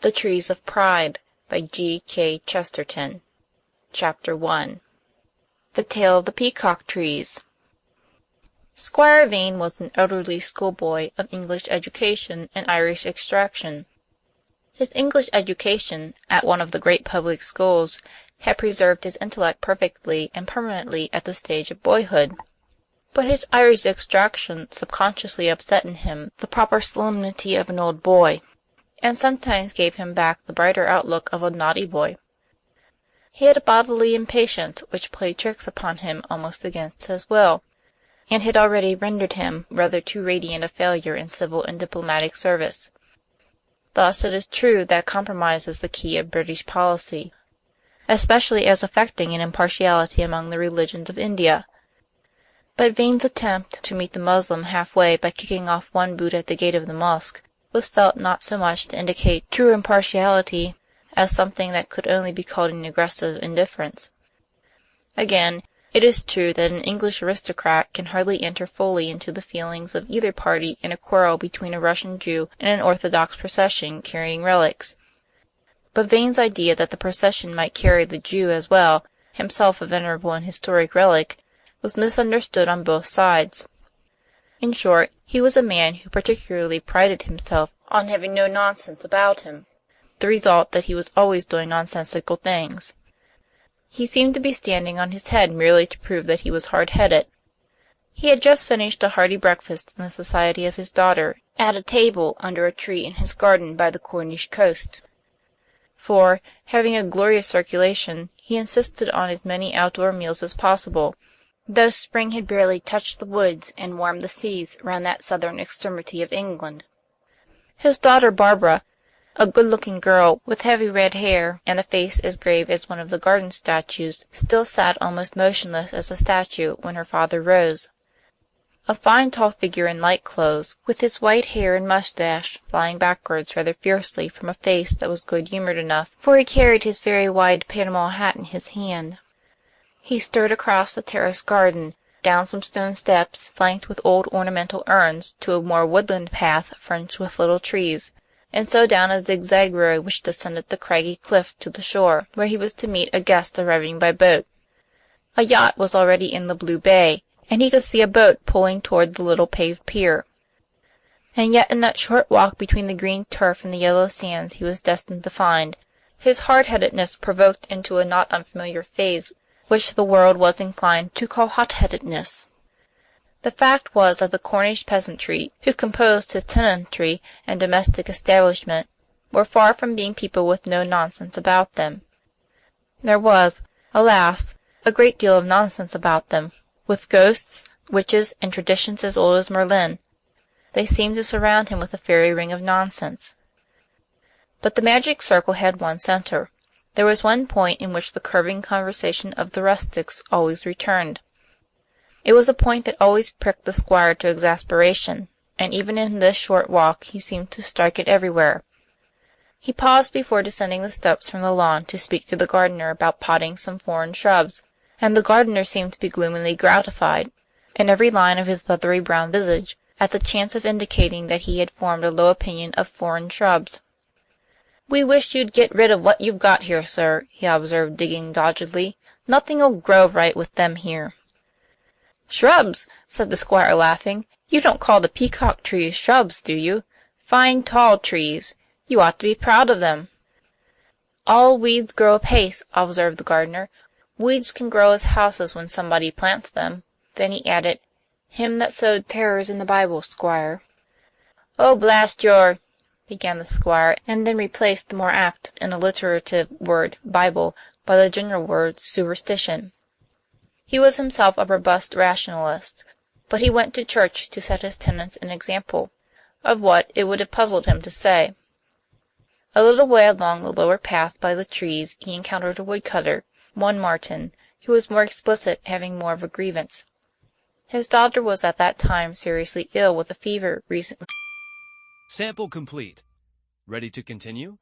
The Trees of Pride by G.K. Chesterton. Chapter 1. The Tale of the Peacock Trees. Squire Vane was an elderly schoolboy of English education and Irish extraction. His English education, at one of the great public schools, had preserved his intellect perfectly and permanently at the stage of boyhood. But his Irish extraction subconsciously upset in him the proper solemnity of an old boy, and sometimes gave him back the brighter outlook of a naughty boy. He had a bodily impatience which played tricks upon him almost against his will, and had already rendered him rather too radiant a failure in civil and diplomatic service. Thus it is true that compromise is the key of British policy, especially as affecting an impartiality among the religions of India. But Vane's attempt to meet the Moslem half-way by kicking off one boot at the gate of the mosque was felt not so much to indicate true impartiality as something that could only be called an aggressive indifference. Again, it is true that an English aristocrat can hardly enter fully into the feelings of either party in a quarrel between a Russian Jew and an Orthodox procession carrying relics. But Vane's idea that the procession might carry the Jew as well, himself a venerable and historic relic, was misunderstood on both sides. In short, he was a man who particularly prided himself on having no nonsense about him, the result that he was always doing nonsensical things. He seemed to be standing on his head merely to prove that he was hard-headed. He had just finished a hearty breakfast in the society of his daughter, at a table under a tree in his garden by the Cornish coast. For, having a glorious circulation, he insisted on as many outdoor meals as possible, though spring had barely touched the woods and warmed the seas round that southern extremity of England. His daughter Barbara, a good-looking girl with heavy red hair and a face as grave as one of the garden statues, still sat almost motionless as a statue when her father rose. A fine tall figure in light clothes, with his white hair and moustache flying backwards rather fiercely from a face that was good-humoured enough, for he carried his very wide Panama hat in his hand. He strode across the terrace garden, down some stone steps flanked with old ornamental urns to a more woodland path fringed with little trees, and so down a zigzag road which descended the craggy cliff to the shore, where he was to meet a guest arriving by boat. A yacht was already in the blue bay, and he could see a boat pulling toward the little paved pier. And yet in that short walk between the green turf and the yellow sands he was destined to find, his hard-headedness provoked into a not unfamiliar phase which the world was inclined to call hot-headedness. The fact was that the Cornish peasantry, who composed his tenantry and domestic establishment, were far from being people with no nonsense about them. There was, alas, a great deal of nonsense about them, with ghosts, witches, and traditions as old as Merlin. They seemed to surround him with a fairy ring of nonsense. But the magic circle had one centre. There was one point in which the curving conversation of the rustics always returned. It was a point that always pricked the squire to exasperation, and even in this short walk he seemed to strike it everywhere. He paused before descending the steps from the lawn to speak to the gardener about potting some foreign shrubs, and the gardener seemed to be gloomily gratified, in every line of his leathery brown visage, at the chance of indicating that he had formed a low opinion of foreign shrubs. "We wish you'd get rid of what you've got here, sir," he observed, digging doggedly. "Nothing'll grow right with them here." "Shrubs!" said the squire, laughing. "You don't call the peacock trees shrubs, do you? Fine tall trees. You ought to be proud of them." "All weeds grow apace," observed the gardener. "Weeds can grow as houses when somebody plants them." Then he added, "Him that sowed terrors in the Bible, squire." "Oh, blast your—" began the squire, and then replaced the more apt and alliterative word Bible by the general word superstition. He was himself a robust rationalist, but he went to church to set his tenants an example, of what it would have puzzled him to say. A little way along the lower path by the trees he encountered a woodcutter, one Martin, who was more explicit, having more of a grievance. His daughter was at that time seriously ill with a fever recently. Sample complete. Ready to continue?